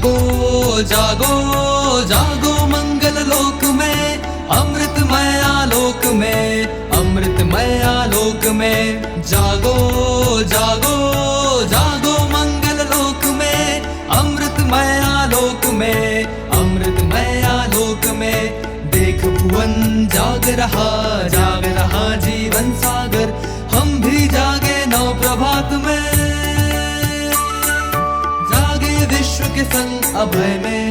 जागो जागो जागो मंगल लोक में, अमृतमय आलोक में, अमृतमय आलोक में। जागो जागो जागो मंगल लोक में, अमृतमय आलोक में, अमृतमय आलोक में। देख भुवन जाग रहा जीवन सागर, हम भी जागे नव प्रभात में, जागे विश्व के संग अभय में।